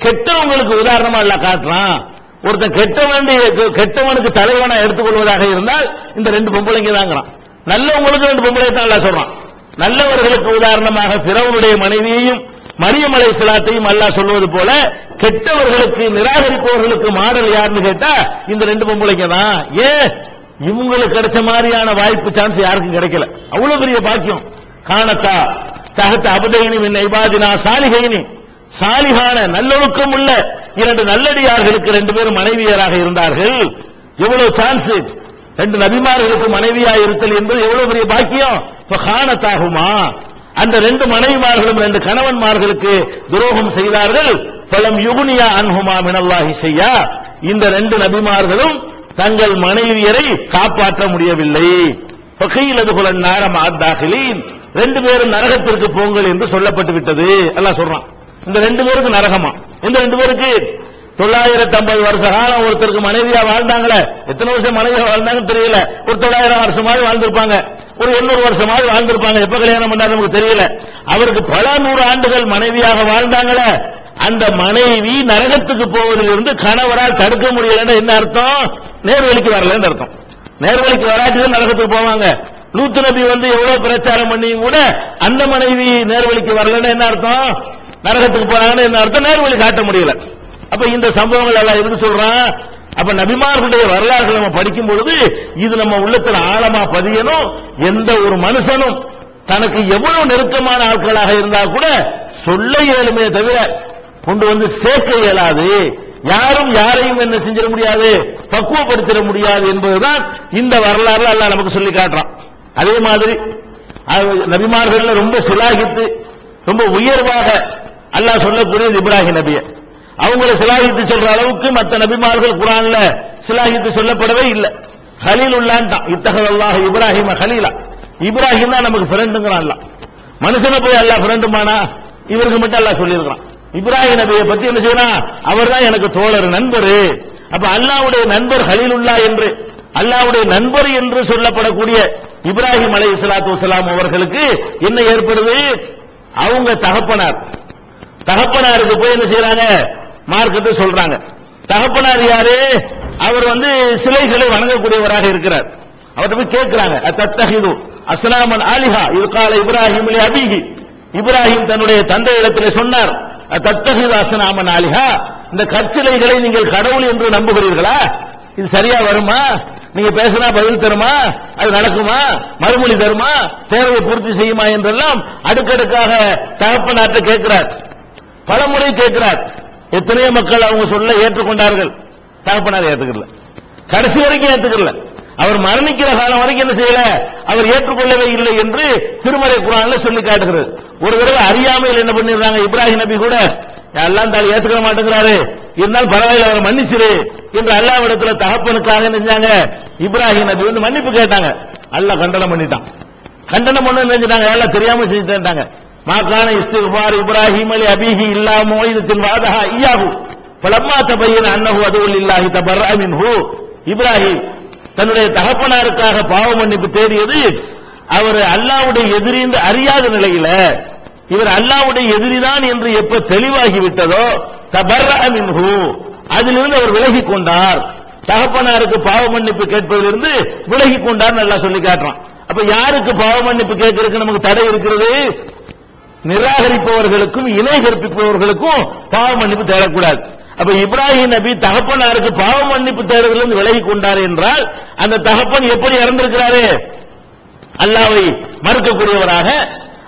கெட்டவங்களுக்கு உதாரணமா அல்லாஹ் காட்டுறான். ஒருத்தன் கெட்டவனுக்கு தலைவனா எடுத்துக்கொள்வதாக இருந்தால் இந்த ரெண்டு பொம்பளைங்க தாங்கிறான். நல்லவங்களுக்கு ரெண்டு பொம்பளை தான் அல்லாஹ் சொல்றான். நல்லவர்களுக்கு உதாரணமாக ஃபிரௌனுடைய மனைவியையும் மரியம் அலைஹிஸ்ஸலாத்தையும் அல்லாஹ் சொல்வது போல கெட்டவர்களுக்கு நிராகரிப்பவர்களுக்கு மாடல் யாருன்னு கேட்டா இந்த ரெண்டு பொம்பளைங்க தான். ஏன் இவங்களுக்கு கிடைச்ச மாதிரியான வாய்ப்பு சான்ஸ் யாருக்கும் கிடைக்கல. அவ்வளவு பெரிய பாக்கியம். காணத்தா தஹத அபதைனி மின் இபாதினா சாலிஹைனி, சாலிஹான நல்லொழுக்கம் உள்ள இரண்டு நல்லடியார்களுக்கு ரெண்டு பேரும் மனைவியராக இருந்தார்கள். எவ்வளவு சான்ஸ்! ரெண்டு நபிமார்களுக்கு மனைவியா இருத்தல் என்பது எவ்வளவு பெரிய பாக்கியம். காணத்தாகுமா, அந்த ரெண்டு மனைவிமார்களும் ரெண்டு கணவன்மார்களுக்கு துரோகம் செய்தார்கள். பலம் யுகுனியா அன்ஹுமா மினல்லாஹி ஷையா, இந்த ரெண்டு நபிமார்களும் தங்கள் மனைவியரை காப்பாற்ற முடியவில்லை. ஃபகீலதுகுலன் நார மஅத்தாகிலீன், ரெண்டு பேரும் நரகத்திற்கு போங்கள் என்று சொல்லப்பட்டு விட்டது. அல்லாஹ் சொல்றான். இந்த ரெண்டு பேருக்கு நரகமா? இந்த ரெண்டு பேருக்கு 950 வருஷ காலம் ஒருத்தருக்கு மனைவியா வாழ்ந்தாங்களே, எத்தனை வருஷம் மனைவியா வாழ்ந்தாங்கன்னு தெரியல. ஒரு 900 வருஷமாவது வாழ்ந்திருப்பாங்க, ஒரு 800 வருஷமாவது வாழ்ந்திருப்பாங்க. எப்ப கல்யாணம் பண்ணாரு நமக்கு தெரியல. அவருக்கு பல 100 ஆண்டுகள் மனைவியாக வாழ்ந்தாங்களே, அந்த மனைவி நரகத்துக்கு போவதிலிருந்து கணவரால் தடுக்க முடியலன்னு என்ன அர்த்தம்? நேர்வழிக்கு வரலன்னு அர்த்தம். நேர்வழிக்கு வராட்டிதான் நரகத்துக்கு போவாங்க. லூத் நபி எவ்வளவு பிரச்சாரம் பண்ணியும் கூட அந்த மனைவி நேர்வழிக்கு வரலன்னு என்ன அர்த்தம்? நரகத்துக்கு போறாங்கன்னு என்ன அர்த்தம்? நேர்வழி காட்ட முடியல. அப்ப இந்த சம்பவங்கள் எல்லாம் எதுக்கு சொல்றான்? அப்ப நபிமார்களுடைய வரலாறுகளை நம்ம படிக்கும் பொழுது இது நம்ம உள்ளத்துல ஆழமா பதியணும். எந்த ஒரு மனுஷனும் தனக்கு எவ்வளவு நெருக்கமான ஆட்களாக இருந்தா கூட சொல்ல இயலுமே தவிர கொண்டு சேர்க்க இயலாது. யாரும் யாரையும் என்ன செஞ்சிட முடியாது, பக்குவப்படுத்திட முடியாது என்பதுதான் இந்த வரலாறு அல்லாஹ் நமக்கு சொல்லி காட்டுறான். அதே மாதிரி நபிமார்கள் ரொம்ப சிலாகித்து ரொம்ப உயர்வாக அல்லாஹ் சொல்லக்கூடியது இப்ராஹிம் நபிய. அவங்களை சிலாகித்து சொல்ற அளவுக்கு மற்ற நபிமார்கள் குர்ஆன்ல சிலாகித்து சொல்லப்படவே இல்லை. கலீலுல்லாஹ் இத்தஹல்லாஹு இப்ராஹிம கலீலா, இப்ராஹிம் தான் நமக்கு ஃப்ரெண்டுங்கறான் அல்லாஹ். மனுஷனை போய் அல்லாஹ் ஃப்ரெண்டுமானா? இவருக்கு மட்டும் அல்லாஹ் சொல்லியிருக்கான். இப்ராஹிம் நபியை பத்தி என்ன செய்யறான்? அவர்தான் எனக்கு தோழர், நண்பர். அப்ப அல்லாஹ்வுடைய நண்பர் கலீலுல்லாஹ் என்று, அல்லாஹ்வுடைய நண்பர் என்று சொல்லப்படக்கூடிய இப்ராஹிம் அலைஹிஸ்ஸலாத்து வஸலாம் அவர்களுக்கு என்ன ஏற்படுது? அவங்க தகப்பனாருக்கு போய் என்ன செய்யறாங்க? மார்க்கத்தை சொல்றாங்க. தகப்பனார் யாரு? அவர் சிலைகளை வணங்கக்கூடியவராக இருக்கிறார். அவர்கிட்ட போய் கேட்கிறாங்க, அத்தத்தஹிது அஸ்னாமன் ஆலிஹா இது கால இப்ராஹிம் லி அபீஹி, இப்ராஹிம் தன்னுடைய தந்தை இடத்திலே சொன்னார், அத்தத்தஹிது அஸ்னாமன் ஆலிஹா, இந்த கற்சிலைகளை நீங்கள் கடவுள் என்று நம்புகிறீர்களா? இது சரியா வருமா? நீங்க பேசினா பதில் தருமா? அது நடக்குமா? மறுமொழி தருமா? தேவையை பூர்த்தி செய்யுமா என்றெல்லாம் அடுக்கடுக்காக தகப்பனாற்ற கேட்கிறார். பலமுறை கேட்கிறார். எத்தனையோ மக்கள் அவங்க சொல்ல ஏற்றுக்கொண்டார்கள். தகப்பனார் ஏற்றுக்கல, கடைசி வரைக்கும் ஏற்றுக்கல. அவர் மரணிக்கிற காலம் வரைக்கும் என்ன செய்யல, அவர் ஏற்றுக்கொள்ளவே இல்லை என்று திருமறை குர்ஆன்ல சொல்லி காட்டுகிறது. ஒரு தடவை அறியாமையில் என்ன பண்ணிடுறாங்க, இப்ராஹிம் நபி கூட எல்லாம் தாள் ஏற்றுக்க மாட்டேங்கிறாரு, இருந்தாலும் பரவாயில்ல அவரை மன்னிச்சிரு என்று அல்லாஹ்விடத்துல தகப்பனுக்காக நினைச்சாங்க. இப்ராஹிம் நபி மன்னிப்பு கேட்டாங்க. அல்லாஹ் கண்டனம் பண்ணிட்டான். கண்டனம் பண்ண நினைச்சிட்டாங்க, எல்லாம் தெரியாம செஞ்சுட்டாங்க. மாகான இஸ்திக்பார் இப்ராஹிம் அலி அபீஹி இல்லா மௌஇதத்தின் வாதஹா இய்யாஹு ஃபலம்மா தபய்யன அன்னஹு அதுல்லில்லாஹி தபர்ரஅ மின்ஹு. இப்ராஹிம் தன்னுடைய தகப்பனாருக்காக பாவ மன்னிப்பு தேடியது அவர் அல்லாஹ்வுடைய எதிரி என்று அறியாத நிலையில, இவர் அல்லாஹ்வுடைய எதிரிதான் என்று எப்ப தெளிவாகி விட்டதோ தபர்ரஅ மின்ஹு, அதிலிருந்து அவர் விலகி கொண்டார். தகப்பனாருக்கு பாவ மன்னிப்பு கேட்பதிலிருந்து விலகி கொண்டார் நல்லா சொல்லி காட்டுறான். அப்ப யாருக்கு பாவ மன்னிப்பு கேட்கறதுக்கு நமக்கு தடை இருக்கிறது? நிராகரிப்பவர்களுக்கும் இணை கற்பிப்பவர்களுக்கும் பாவ மன்னிப்பு தேடக்கூடாது. அப்ப இப்ராஹிம் நபி தகப்பனாருக்கு பாவ மன்னிப்பு தேடுவதிலிருந்து விலகி கொண்டார் என்றால் அந்த தகப்பன் எப்படி இறந்திருக்கிறாரு? அல்லாஹ்வை மறுக்கக்கூடியவராக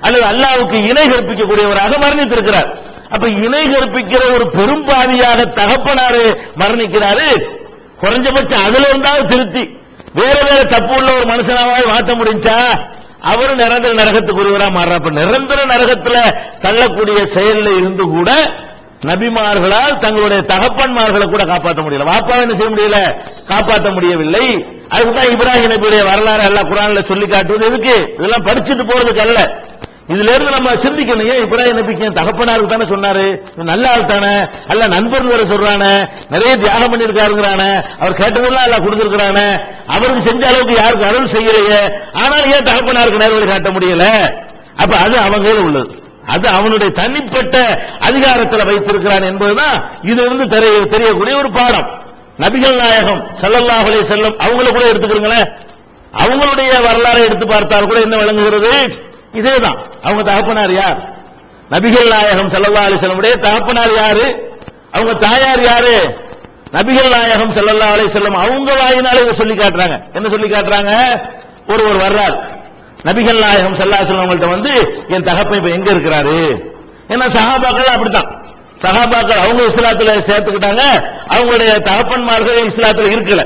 அல்லது அல்லாஹ்வுக்கு இணை கற்பிக்கக்கூடியவராக மரணித்திருக்கிறார். அப்ப இணை கற்பிக்கிற ஒரு பெரும்பாதியாக தகப்பனாரு மரணிக்கிறாரு. குறைஞ்சபட்சம் அதுல இருந்தாலும் திருத்தி வேற வேற தப்பு உள்ள ஒரு மனுஷனாவது மாற்ற முடிஞ்சா அவர் நிரந்தர நரகத்துக்கு ஒருவரா மாறுற. நிரந்தர நரகத்துல தள்ளக்கூடிய செயல்ல இருந்து கூட நபிமார்களால் தங்களுடைய தகப்பன்மார்களை கூட காப்பாற்ற முடியல. வாப்பாவை என்ன செய்ய முடியல, காப்பாற்ற முடியவில்லை. அதுக்குதான் இப்ராஹிம் நபியுடைய வரலாறு எல்லாம் குர்ஆன்ல சொல்லி காட்டுவது. எதுக்கு? இதெல்லாம் படிச்சுட்டு போறதுக்கு அல்ல. இதுல இருந்து நம்ம சிந்திக்கணும். ஏன் இப்ராஹிம் நபிக்கு தகப்பனாருக்கு தானே சொன்னாரு, நல்ல ஆள் தானே, அல்ல நண்பர் வேற சொல்றானே, நிறைய தியாகம் பண்ணிருக்காருங்கிறானே, அவர் கேட்டதெல்லாம் எல்லாம் கொடுத்திருக்கிறானே, அவருக்கு செஞ்ச அளவுக்கு யாருக்கு அருள் செய்யலையே, ஆனால் ஏன் தகப்பனாருக்கு நேர்வழி காட்ட முடியல? அப்ப அது அவங்க உள்ளது. அது அவனுடைய தனிப்பட்ட அதிகாரத்தில் வைத்திருக்கிறான் என்பதுதான் இதிலிருந்து தெரியக்கூடிய ஒரு பாடம். நபிகள் நாயகம் ஸல்லல்லாஹு அலைஹி வஸல்லம் அவங்கள கூட எடுத்துக்கிறீங்களேன், அவங்களுடைய வரலாறை எடுத்து பார்த்தால் கூட என்ன விளங்குகிறது? இதேதான். அவங்க தகப்பனார் யார்? நபிகள் நாயகம் ஸல்லல்லாஹு அலைஹி வஸல்லம் உடைய தகப்பனார் யாரு? அவங்க தாயார் யாரு? நபிகள் நாயகம் ஸல்லல்லாஹு அலைஹி வஸல்லம் அவங்க வாயினாலே இதை சொல்லி காட்டுறாங்க. என்ன சொல்லி காட்டுறாங்க? ஒரு வர்றார் நபிகள் நாயகம் ஸல்லல்லாஹு அலைஹி வஸல்லம் அவங்கள்ட்ட வந்து என் தகப்பன் இப்ப எங்க இருக்கிறாரு? ஏன்னா சஹாபாக்கள் அப்படித்தான், சஹாபாக்கள் அவங்க இஸ்லாத்துல சேர்த்துக்கிட்டாங்க, அவங்களுடைய தகப்பன்மார்கள் இஸ்லாத்துல இருக்கல,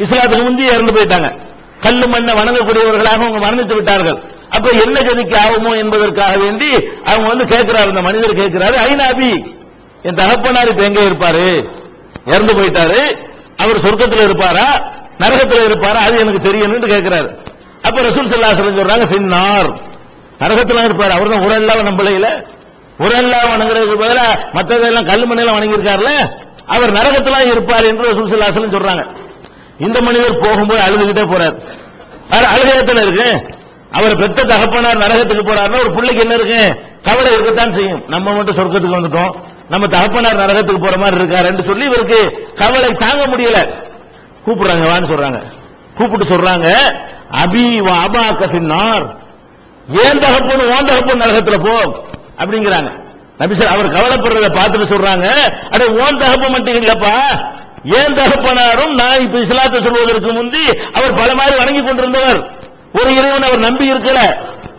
இஸ்லாத்துக்கு முந்தி இறந்து போயிட்டாங்க, கல்லு மண்ணை வணங்கக்கூடியவர்களாக அவங்க மரணித்து விட்டார்கள். அப்ப என்ன கதிக்கு ஆகுமோ என்பதற்காக வேண்டி அவங்க வந்து கேட்கிறாரு, இந்த மனிதர் கேட்கிறாரு, ஐநாபி என் தகப்பனார் இப்ப எங்க இருப்பாரு? இறந்து போயிட்டாரு, அவர் சொர்க்கத்தில் இருப்பாரா நரகத்தில் இருப்பாரா? அது எனக்கு தெரியணும்னு கேட்கிறாரு. அப்ப ரசூல் ஸல்லல்லாஹு அலைஹி வஸல்லம் சொல்றாங்க, ஃபின்னார், நரகத்துல இருப்பாரு. அவர் தான் உரல்லாம நம்பலையில, உரல்லாம வணங்குறதுக்கு பதிலா மற்றதெல்லாம் கல்லு மண்ணில வணங்கி இருக்காருல்ல, அவர் நரகத்துல இருப்பார் என்று ரசூல் ஸல்லல்லாஹு அலைஹி வஸல்லம் சொல்றாங்க. இந்த மனிதர் போகும்போது அழுதுகிட்டே போறாரு. அழுகையத்துல இருக்கு. அவர் பெத்த தகப்பனார் நரகத்துக்கு போறாருன்னா ஒரு பிள்ளைக்கு என்ன இருக்கு? கவலை இருக்கத்தான் செய்யும். நம்ம மட்டும் சொர்க்கத்துக்கு வந்துட்டோம், நம்ம தகப்பனார் நரகத்துக்கு போற மாதிரி இருக்காருன்னு சொல்லி இவருக்கு கவலை தாங்க முடியல. கூப்பிடுறாங்க, வான்னு சொல்றாங்க. கூப்பிட்டு சொல்றாங்க, அபி வ அபாக ஃபின்னார், ஏன் தகப்பன் ஓன் தகப்பன் நரகத்துல போ அப்படிங்கிறாங்க. நபி சார் அவர் கவலைப்படுறத பார்த்துட்டு சொல்றாங்க, அட ஓன் தகப்பன் மட்டும் இல்லப்பா, ஏன் தகப்பனாரும் நான் இப்ப இஸ்லாத்தை சொல்வதற்கு முந்தி அவர் பல மாதிரி வணங்கி கொண்டிருந்தவர், ஒரு இறைவன் அவர் நம்பி இருக்கல,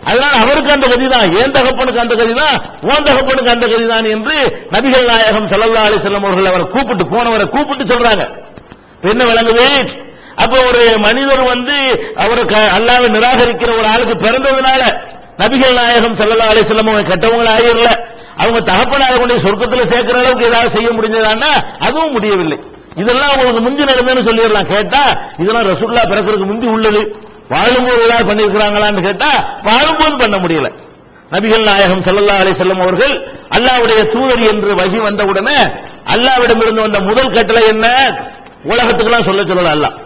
அதனால அவருக்கு அந்த கதிதான், ஏன் தகப்பனுக்கு அந்த கதிதான், ஓன் தகப்பனுக்கு அந்த கதிதான் என்று நபிகள் நாயகம் ஸல்லல்லாஹு அலைஹி வஸல்லம் அவர்கள் அவரை கூப்பிட்டு போனவரை கூப்பிட்டு சொல்றாங்க. என்ன விளங்குது? அப்ப ஒரு மனிதர் வந்து அவருக்கு அல்லாஹ்வை நிராகரிக்கிற ஒரு ஆளுக்கு பிறந்ததுனால நபிகள் நாயகம் ஸல்லல்லாஹு அலைஹி வஸல்லம் அவங்க கெட்டவங்கள ஆயிரல, அவங்க தகப்பனாரை கொண்டு சொர்க்கத்தில் சேர்க்கிற அளவுக்கு ஏதாவது செய்ய முடிஞ்சதான்னா அதுவும் முடியவில்லை. இதெல்லாம் உங்களுக்கு முந்தி நடந்ததுன்னு சொல்லிடலாம். கேட்டா இதெல்லாம் ரசூலுல்லாஹ் பிறக்கிறதுக்கு முந்தி உள்ளது, வாழும்போது ஏதாவது பண்ணிருக்கிறாங்களான்னு கேட்டா வாழும்போது பண்ண முடியல. நபிகள் நாயகம் ஸல்லல்லாஹு அலைஹி வஸல்லம் அவர்கள் அல்லாஹ்வுடைய தூதர் என்று வஹி வந்தவுடனே அல்லாஹ்விடமிருந்து வந்த முதல் கட்டளை என்ன? உலகத்துக்குலாம் சொல்லல. அல்லாஹ்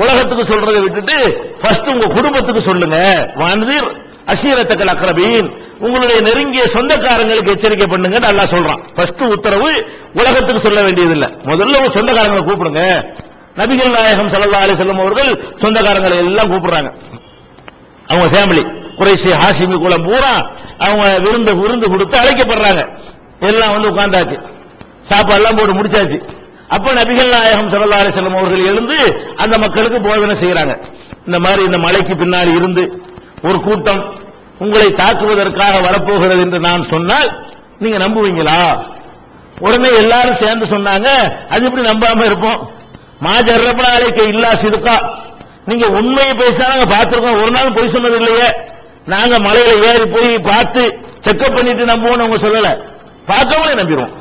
உலகத்துக்கு சொல்றதை விட்டுட்டு ஃபர்ஸ்ட் உங்க குடும்பத்துக்கு சொல்லுங்க, வான்தீர் அஷீரத்தக்கல் அக்ரபீன், உங்களுடைய நெருங்கிய சொந்தக்காரங்களுக்கு எச்சரிக்கை பண்ணுங்க அல்லாஹ் சொல்றான். ஃபர்ஸ்ட் உத்தரவு உலகத்துக்கு சொல்ல வேண்டியதில்லை, முதல்ல உங்க சொந்தக்காரங்களை கூப்பிடுங்க. நபிகள் நாயகம் ஸல்லல்லாஹு அலைஹி வஸல்லம் அவர்கள் சொந்தக்காரங்களை எல்லாம் கூப்பிடுறாங்க. அவங்க ஃபேமிலி குறைஷி ஹாஷிமி குலம் பூரா அவங்க விருந்து கொடுத்து அழைக்கப்படுறாங்க. எல்லாம் வந்து உட்கார்ந்தாச்சு, சாப்பாடுலாம் போட்டு முடிச்சாச்சு. அப்ப நபிகள் நாயகம் ஸல்லல்லாஹு அலைஹி வஸல்லம் அவர்கள் எழுந்து அந்த மக்களுக்கு போதனை செய்யறாங்க. இந்த மாதிரி இந்த மலைக்கு பின்னாடி இருந்து ஒரு கூட்டம் உங்களை தாக்குவதற்காக வரப்போகிறது என்று நான் சொன்னால் நீங்க நம்புவீங்களா? உடனே எல்லாரும் சேர்ந்து சொன்னாங்க, அது எப்படி நம்பாம இருப்போம்? மாஜர்ரபனா அலைக்க இல்லா சிதுகா, நீங்க உண்மையை பேசினா நாங்க பார்த்திருக்கோம், ஒரு நாள் பொய் சொன்னது இல்லையே, நாங்க மலையில ஏறி போய் பார்த்து செக்அப் பண்ணிட்டு நம்புவோம் அவங்க சொல்லல, பார்க்கவங்களே நம்பிடுவோம்.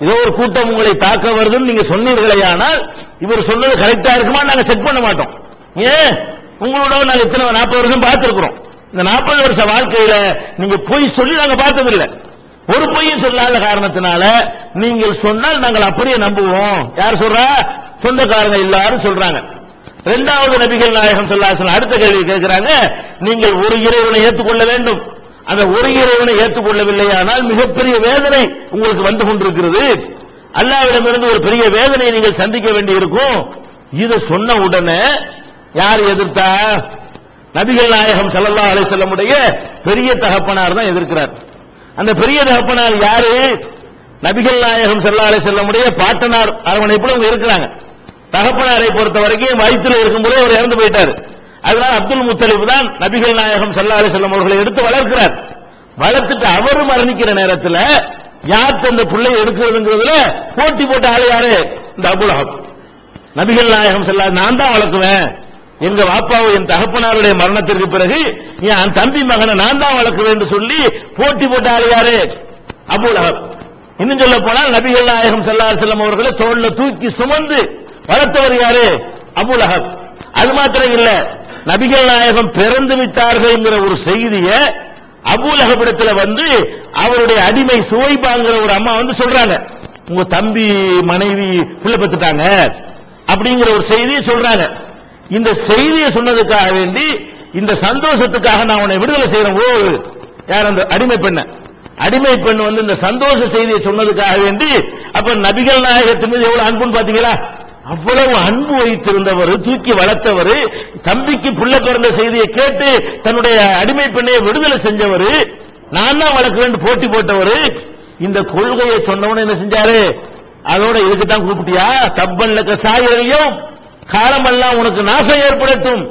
ஏதோ ஒரு கூட்டம் உங்களை தாக்க வருதுன்னு நீங்க சொன்னீர்களே, ஆனால் இவர் சொன்னது கரெக்டா இருக்குமா நாங்க செக் பண்ண மாட்டோம். ஏன்? உங்களோட நாங்க இத்தனை 40 வருஷம் பார்த்திருக்கிறோம். இந்த 40 வருஷ வாழ்க்கையில நீங்க பொய் சொல்லி நாங்க பார்த்ததில்லை, ஒரு பொய்யும் சொல்லாத காரணத்தினால நீங்கள் சொன்னால் நாங்கள் அப்படியே நம்புவோம். யார் சொல்றா? சொந்தக்காரங்க எல்லாரும் சொல்றாங்க. இரண்டாவது நபிகள் நாயகம் ஸல்லல்லாஹு அலைஹி வஸல்லம் அடுத்த கேள்வி கேட்கிறாங்க, நீங்கள் ஒரு இறைவனை ஏற்றுக்கொள்ள வேண்டும், அந்த ஒரு இறைவனை ஏற்றுக்கொள்ளவில்லையானால் மிகப்பெரிய வேதனை உங்களுக்கு வந்து கொண்டிருக்கிறது, அல்லாஹ்விடமிருந்து ஒரு பெரிய வேதனை நீங்கள் சந்திக்க வேண்டி இருக்கும். இதை சொன்ன உடனே யார் எதிர்த்தா? நபிகள் நாயகம் ஸல்லல்லாஹு அலைஹி வஸல்லம் உடைய பெரிய தகப்பனார் தான் எதிர்க்கிறார். அந்த பெரிய தகப்பனார் யாரு? நபிகள் நாயகம் ஸல்லல்லாஹு அலைஹி வஸல்லம் உடைய பாட்டனார் அரவணைப்புல அவங்க இருக்கிறாங்க. தகப்பனாரை பொறுத்த வரைக்கும் வயிற்றில் இருக்கும்போது அவர் இறந்து போயிட்டார். அதனால அப்துல் முத்தலிப் தான் நபிகள் நாயகம் ஸல்லல்லாஹு அலைஹி வஸல்லம் அவர்களை எடுத்து வளர்க்கிறார். வளர்த்துட்டு அவர் மரணிக்கிற நேரத்தில் யார் அந்த பிள்ளையை எடுக்கிறதுங்கிறதுல போட்டி போட்ட ஆளு யாரு? இந்த அபூ லஹப். நபிகள் நாயகம் ஸல்லல்லாஹு நான் தான் வளர்க்குவேன், எங்க வாப்பாவை என் தகப்பனாருடைய மரணத்திற்கு பிறகு என் தம்பி மகனை நான் தான் வளர்க்குவேன் என்று சொல்லி போட்டி போட்ட ஆளு யாரு? அபூ லஹப். இன்னும் சொல்ல போனால் நபிகள் நாயகம் ஸல்லல்லாஹு அலைஹி வஸல்லம் அவர்களை தோள்ல தூக்கி சுமந்து வளர்த்தவர் யாரு? அபூ லஹப். அது மாத்திரம் இல்ல, நபிகள் நாயகம் பிறந்து விட்டார்கள் என்கிற ஒரு செய்தியை அபூ லஹபிடத்துல வந்து அவருடைய அடிமை சுவைபாங்கிற ஒரு அம்மா வந்து சொல்றாங்க, உங்க தம்பி மனைவி பிள்ளை பெத்துட்டாங்க அப்படிங்கிற ஒரு செய்தியை சொல்றாங்க. இந்த செய்தியை சொன்னதுக்காக வேண்டி இந்த சந்தோஷத்துக்காக நான் உன்னை விடுதலை செய்யறேன். யார்? அந்த அடிமை பெண்ண. அடிமை பெண் வந்து இந்த சந்தோஷ செய்தியை சொன்னதுக்காக வேண்டி அப்ப நபிகள் நாயகத்தின் மீது எவ்வளவு அன்புன்னு பாத்தீங்களா? அவ்வளவு அன்பு வைத்திருந்தவர், தூக்கி வளர்த்தவர், தம்பிக்கு புள்ள பிறந்த செய்தியை கேட்டு தன்னுடைய அடிமை பெண்ணை விடுதலை செஞ்சவர், நான் தான் வளர்க்கிறேன் போட்டி போட்டவர். இந்த கொள்கையை சொன்னவன என்ன செஞ்சாரு? அதோட இதுக்குத்தான் கூப்பிட்டியா? தப்பன் லக்க சாயிரையும் காலமெல்லாம் உனக்கு நாசம் ஏற்படுத்தும்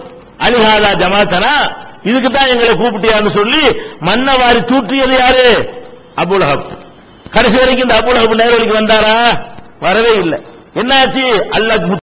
அலிஹாதா ஜமாத்தனா, இதுக்கு தான் எங்களை கூப்பிட்டியான்னு சொல்லி மன்னவாரி தூற்றியது யாரு? அபூலஹப். கடைசி வரைக்கும் இந்த அபூலஹப் நேர்வழிக்கு வந்தாரா? வரவே இல்லை. என்னாச்சு? அல்லாஹ்